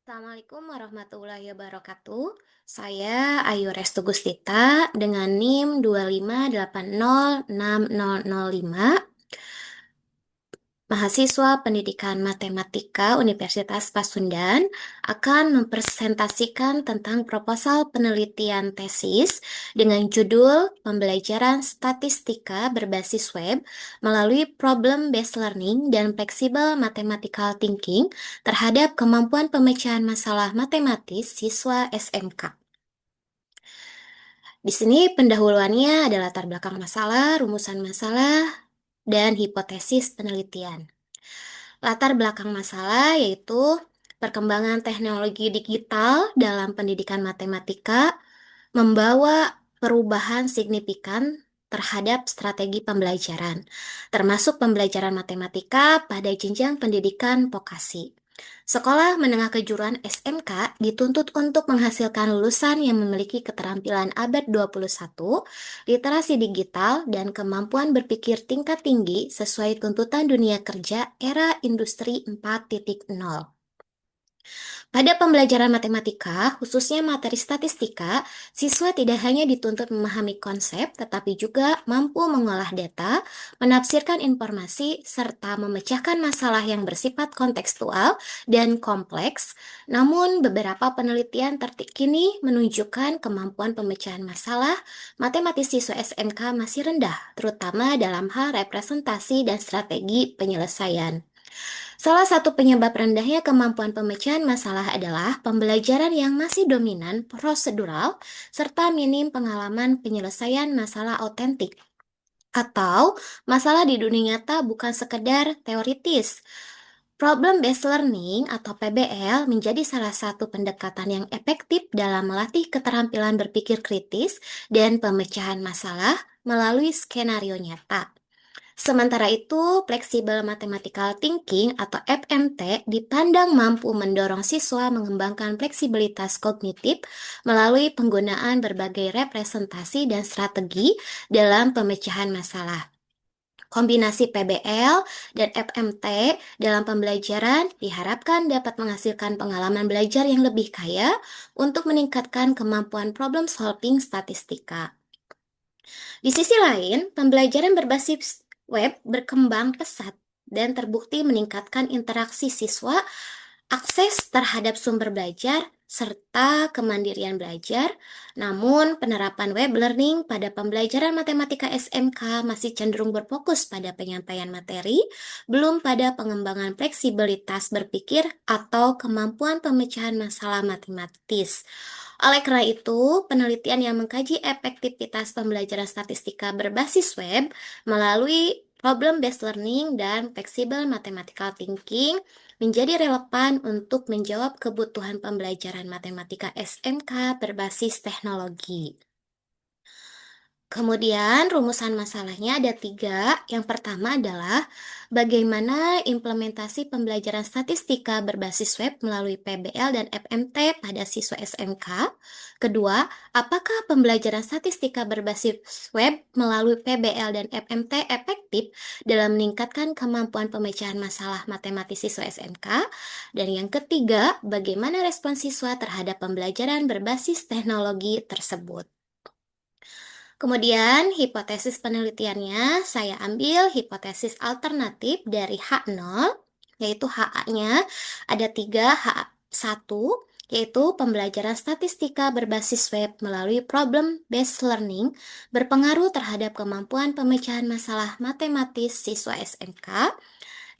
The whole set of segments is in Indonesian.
Assalamualaikum warahmatullahi wabarakatuh. Saya Ayu Restu Gustita dengan NIM 258060005, mahasiswa Pendidikan Matematika Universitas Pasundan, akan mempresentasikan tentang proposal penelitian tesis dengan judul Pembelajaran Statistika Berbasis Web melalui Problem-Based Learning dan Flexible Mathematical Thinking terhadap kemampuan pemecahan masalah matematis siswa SMK. Di sini pendahuluannya adalah latar belakang masalah, rumusan masalah, dan hipotesis penelitian. Latar belakang masalah yaitu perkembangan teknologi digital dalam pendidikan matematika membawa perubahan signifikan terhadap strategi pembelajaran, termasuk pembelajaran matematika pada jenjang pendidikan vokasi. Sekolah menengah kejuruan SMK dituntut untuk menghasilkan lulusan yang memiliki keterampilan abad 21, literasi digital, dan kemampuan berpikir tingkat tinggi sesuai tuntutan dunia kerja era industri 4.0. Pada pembelajaran matematika, khususnya materi statistika, siswa tidak hanya dituntut memahami konsep, tetapi juga mampu mengolah data, menafsirkan informasi, serta memecahkan masalah yang bersifat kontekstual dan kompleks. Namun, beberapa penelitian terkini menunjukkan kemampuan pemecahan masalah matematis siswa SMK masih rendah, terutama dalam hal representasi dan strategi penyelesaian. Salah satu penyebab rendahnya kemampuan pemecahan masalah adalah pembelajaran yang masih dominan prosedural serta minim pengalaman penyelesaian masalah autentik atau masalah di dunia nyata bukan sekedar teoritis. Problem-based learning atau PBL menjadi salah satu pendekatan yang efektif dalam melatih keterampilan berpikir kritis dan pemecahan masalah melalui skenario nyata. Sementara itu, fleksibel mathematical thinking atau FMT dipandang mampu mendorong siswa mengembangkan fleksibilitas kognitif melalui penggunaan berbagai representasi dan strategi dalam pemecahan masalah. Kombinasi PBL dan FMT dalam pembelajaran diharapkan dapat menghasilkan pengalaman belajar yang lebih kaya untuk meningkatkan kemampuan problem solving statistika. Di sisi lain, pembelajaran berbasis web berkembang pesat dan terbukti meningkatkan interaksi siswa, akses terhadap sumber belajar, serta kemandirian belajar. Namun, penerapan web learning pada pembelajaran matematika SMK masih cenderung berfokus pada penyampaian materi, belum pada pengembangan fleksibilitas berpikir atau kemampuan pemecahan masalah matematis. Oleh karena itu, penelitian yang mengkaji efektivitas pembelajaran statistika berbasis web melalui problem-based learning dan flexible mathematical thinking menjadi relevan untuk menjawab kebutuhan pembelajaran matematika SMK berbasis teknologi. Kemudian rumusan masalahnya ada tiga. Yang pertama adalah bagaimana implementasi pembelajaran statistika berbasis web melalui PBL dan FMT pada siswa SMK. Kedua, apakah pembelajaran statistika berbasis web melalui PBL dan FMT efektif dalam meningkatkan kemampuan pemecahan masalah matematis siswa SMK? Dan yang ketiga, bagaimana respons siswa terhadap pembelajaran berbasis teknologi tersebut? Kemudian, hipotesis penelitiannya saya ambil hipotesis alternatif dari H0, yaitu HA-nya ada 3, HA1, yaitu pembelajaran statistika berbasis web melalui problem-based learning berpengaruh terhadap kemampuan pemecahan masalah matematis siswa SMK,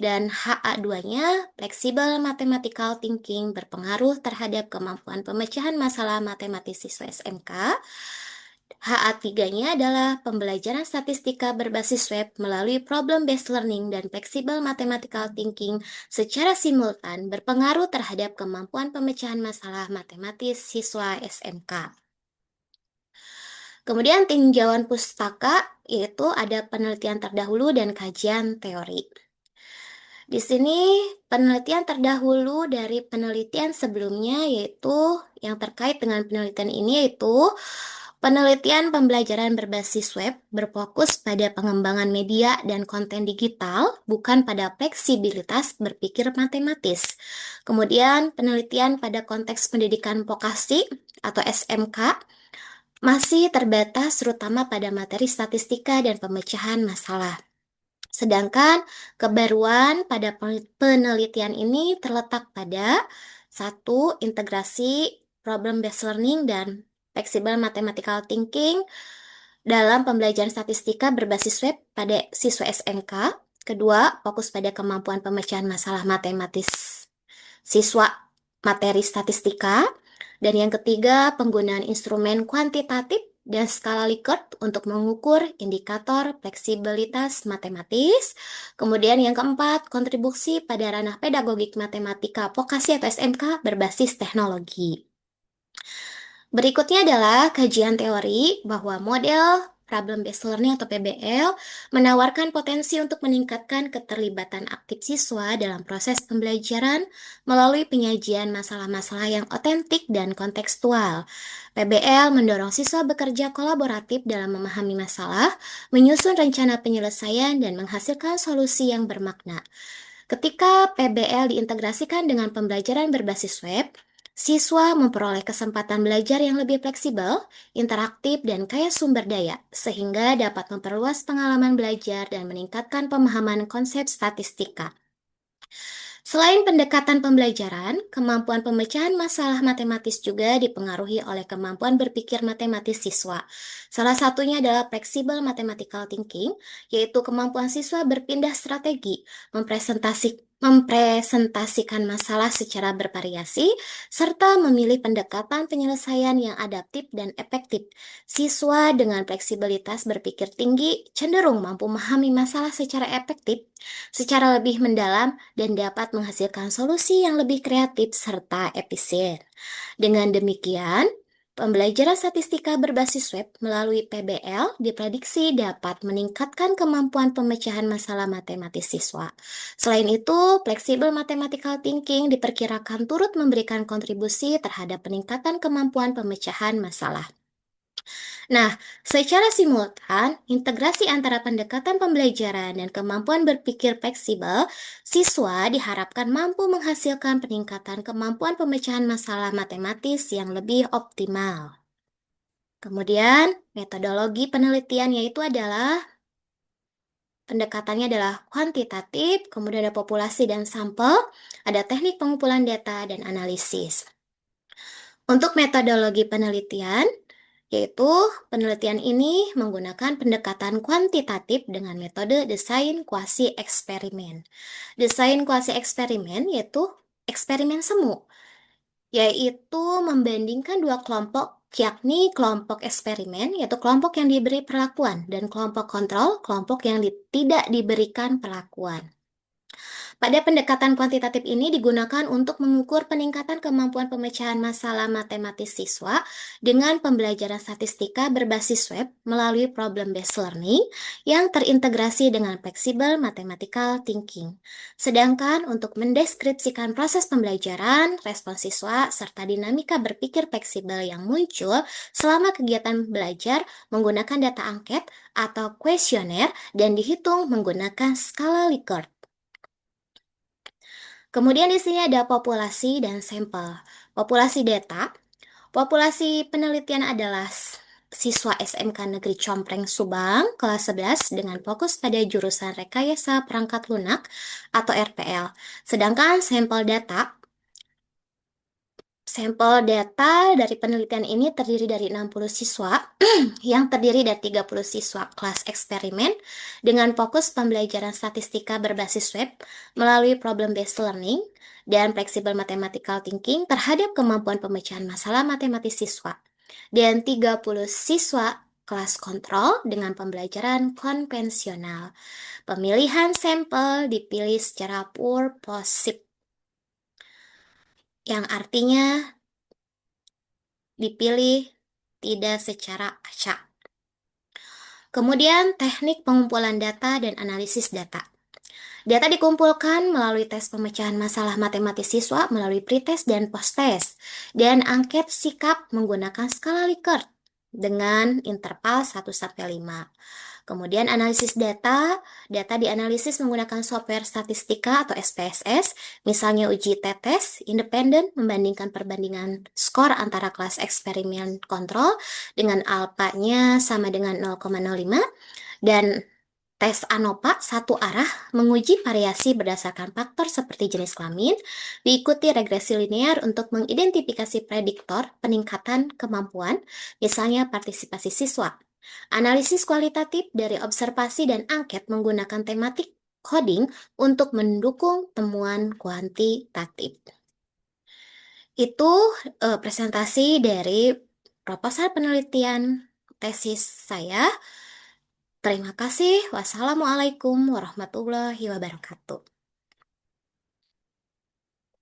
dan HA2-nya flexible mathematical thinking berpengaruh terhadap kemampuan pemecahan masalah matematis siswa SMK. HA3-nya adalah pembelajaran statistika berbasis web melalui problem-based learning dan flexible mathematical thinking secara simultan berpengaruh terhadap kemampuan pemecahan masalah matematis siswa SMK. Kemudian tinjauan pustaka, yaitu ada penelitian terdahulu dan kajian teori. Di sini penelitian terdahulu dari penelitian sebelumnya, yaitu yang terkait dengan penelitian ini, yaitu Penelitian pembelajaran berbasis web berfokus pada pengembangan media dan konten digital, bukan pada fleksibilitas berpikir matematis. Kemudian, penelitian pada konteks pendidikan vokasi atau SMK masih terbatas terutama pada materi statistika dan pemecahan masalah. Sedangkan kebaruan pada penelitian ini terletak pada satu, integrasi problem based learning dan flexible mathematical thinking dalam pembelajaran statistika berbasis web pada siswa SMK. Kedua, fokus pada kemampuan pemecahan masalah matematis siswa materi statistika. Dan yang ketiga, penggunaan instrumen kuantitatif dan skala Likert untuk mengukur indikator fleksibilitas matematis. Kemudian yang keempat, kontribusi pada ranah pedagogik matematika vokasi atau SMK berbasis teknologi. Berikutnya adalah kajian teori bahwa model Problem Based Learning atau PBL menawarkan potensi untuk meningkatkan keterlibatan aktif siswa dalam proses pembelajaran melalui penyajian masalah-masalah yang otentik dan kontekstual. PBL mendorong siswa bekerja kolaboratif dalam memahami masalah, menyusun rencana penyelesaian, dan menghasilkan solusi yang bermakna. Ketika PBL diintegrasikan dengan pembelajaran berbasis web, siswa memperoleh kesempatan belajar yang lebih fleksibel, interaktif, dan kaya sumber daya, sehingga dapat memperluas pengalaman belajar dan meningkatkan pemahaman konsep statistika. Selain pendekatan pembelajaran, kemampuan pemecahan masalah matematis juga dipengaruhi oleh kemampuan berpikir matematis siswa. Salah satunya adalah flexible mathematical thinking, yaitu kemampuan siswa berpindah strategi, mempresentasikan masalah secara bervariasi, serta memilih pendekatan penyelesaian yang adaptif dan efektif. Siswa dengan fleksibilitas berpikir tinggi cenderung mampu memahami masalah secara efektif, secara lebih mendalam, dan dapat menghasilkan solusi yang lebih kreatif serta efisien. Dengan demikian, pembelajaran statistika berbasis web melalui PBL diprediksi dapat meningkatkan kemampuan pemecahan masalah matematis siswa. Selain itu, flexible mathematical thinking diperkirakan turut memberikan kontribusi terhadap peningkatan kemampuan pemecahan masalah. Nah, secara simultan, integrasi antara pendekatan pembelajaran dan kemampuan berpikir fleksibel, siswa diharapkan mampu menghasilkan peningkatan kemampuan pemecahan masalah matematis yang lebih optimal. Kemudian, metodologi penelitian yaitu adalah pendekatannya adalah kuantitatif, kemudian ada populasi dan sampel, ada teknik pengumpulan data dan analisis. Untuk metodologi penelitian, yaitu penelitian ini menggunakan pendekatan kuantitatif dengan metode desain kuasi eksperimen. Desain kuasi eksperimen yaitu eksperimen semu, yaitu membandingkan dua kelompok, yakni kelompok eksperimen, yaitu kelompok yang diberi perlakuan, dan kelompok kontrol, kelompok yang tidak diberikan perlakuan. Pada pendekatan kuantitatif ini digunakan untuk mengukur peningkatan kemampuan pemecahan masalah matematis siswa dengan pembelajaran statistika berbasis web melalui problem-based learning yang terintegrasi dengan flexible mathematical thinking. Sedangkan untuk mendeskripsikan proses pembelajaran, respons siswa, serta dinamika berpikir fleksibel yang muncul selama kegiatan belajar menggunakan data angket atau kuesioner dan dihitung menggunakan skala Likert. Kemudian di sini ada populasi dan sampel. Populasi data, populasi penelitian adalah siswa SMK Negeri Compreng Subang kelas 11 dengan fokus pada jurusan Rekayasa Perangkat Lunak atau RPL. Sedangkan Sampel data dari penelitian ini terdiri dari 60 siswa yang terdiri dari 30 siswa kelas eksperimen dengan fokus pembelajaran statistika berbasis web melalui problem-based learning dan flexible mathematical thinking terhadap kemampuan pemecahan masalah matematis siswa. Dan 30 siswa kelas kontrol dengan pembelajaran konvensional. Pemilihan sampel dipilih secara purposive, yang artinya dipilih tidak secara acak. Kemudian teknik pengumpulan data dan analisis data. Data dikumpulkan melalui tes pemecahan masalah matematis siswa melalui pretest dan posttest, dan angket sikap menggunakan skala Likert. dengan interval 1 sampai 5. Kemudian analisis data, data dianalisis menggunakan software statistika atau SPSS, misalnya uji tetes, independen, membandingkan perbandingan skor antara kelas eksperimen kontrol dengan alpanya sama dengan 0,05, dan tes ANOVA satu arah menguji variasi berdasarkan faktor seperti jenis kelamin, diikuti regresi linear untuk mengidentifikasi prediktor peningkatan kemampuan, misalnya partisipasi siswa. Analisis kualitatif dari observasi dan angket menggunakan tematik coding untuk mendukung temuan kuantitatif. Itu presentasi dari proposal penelitian tesis saya. Terima kasih. Wassalamualaikum warahmatullahi wabarakatuh.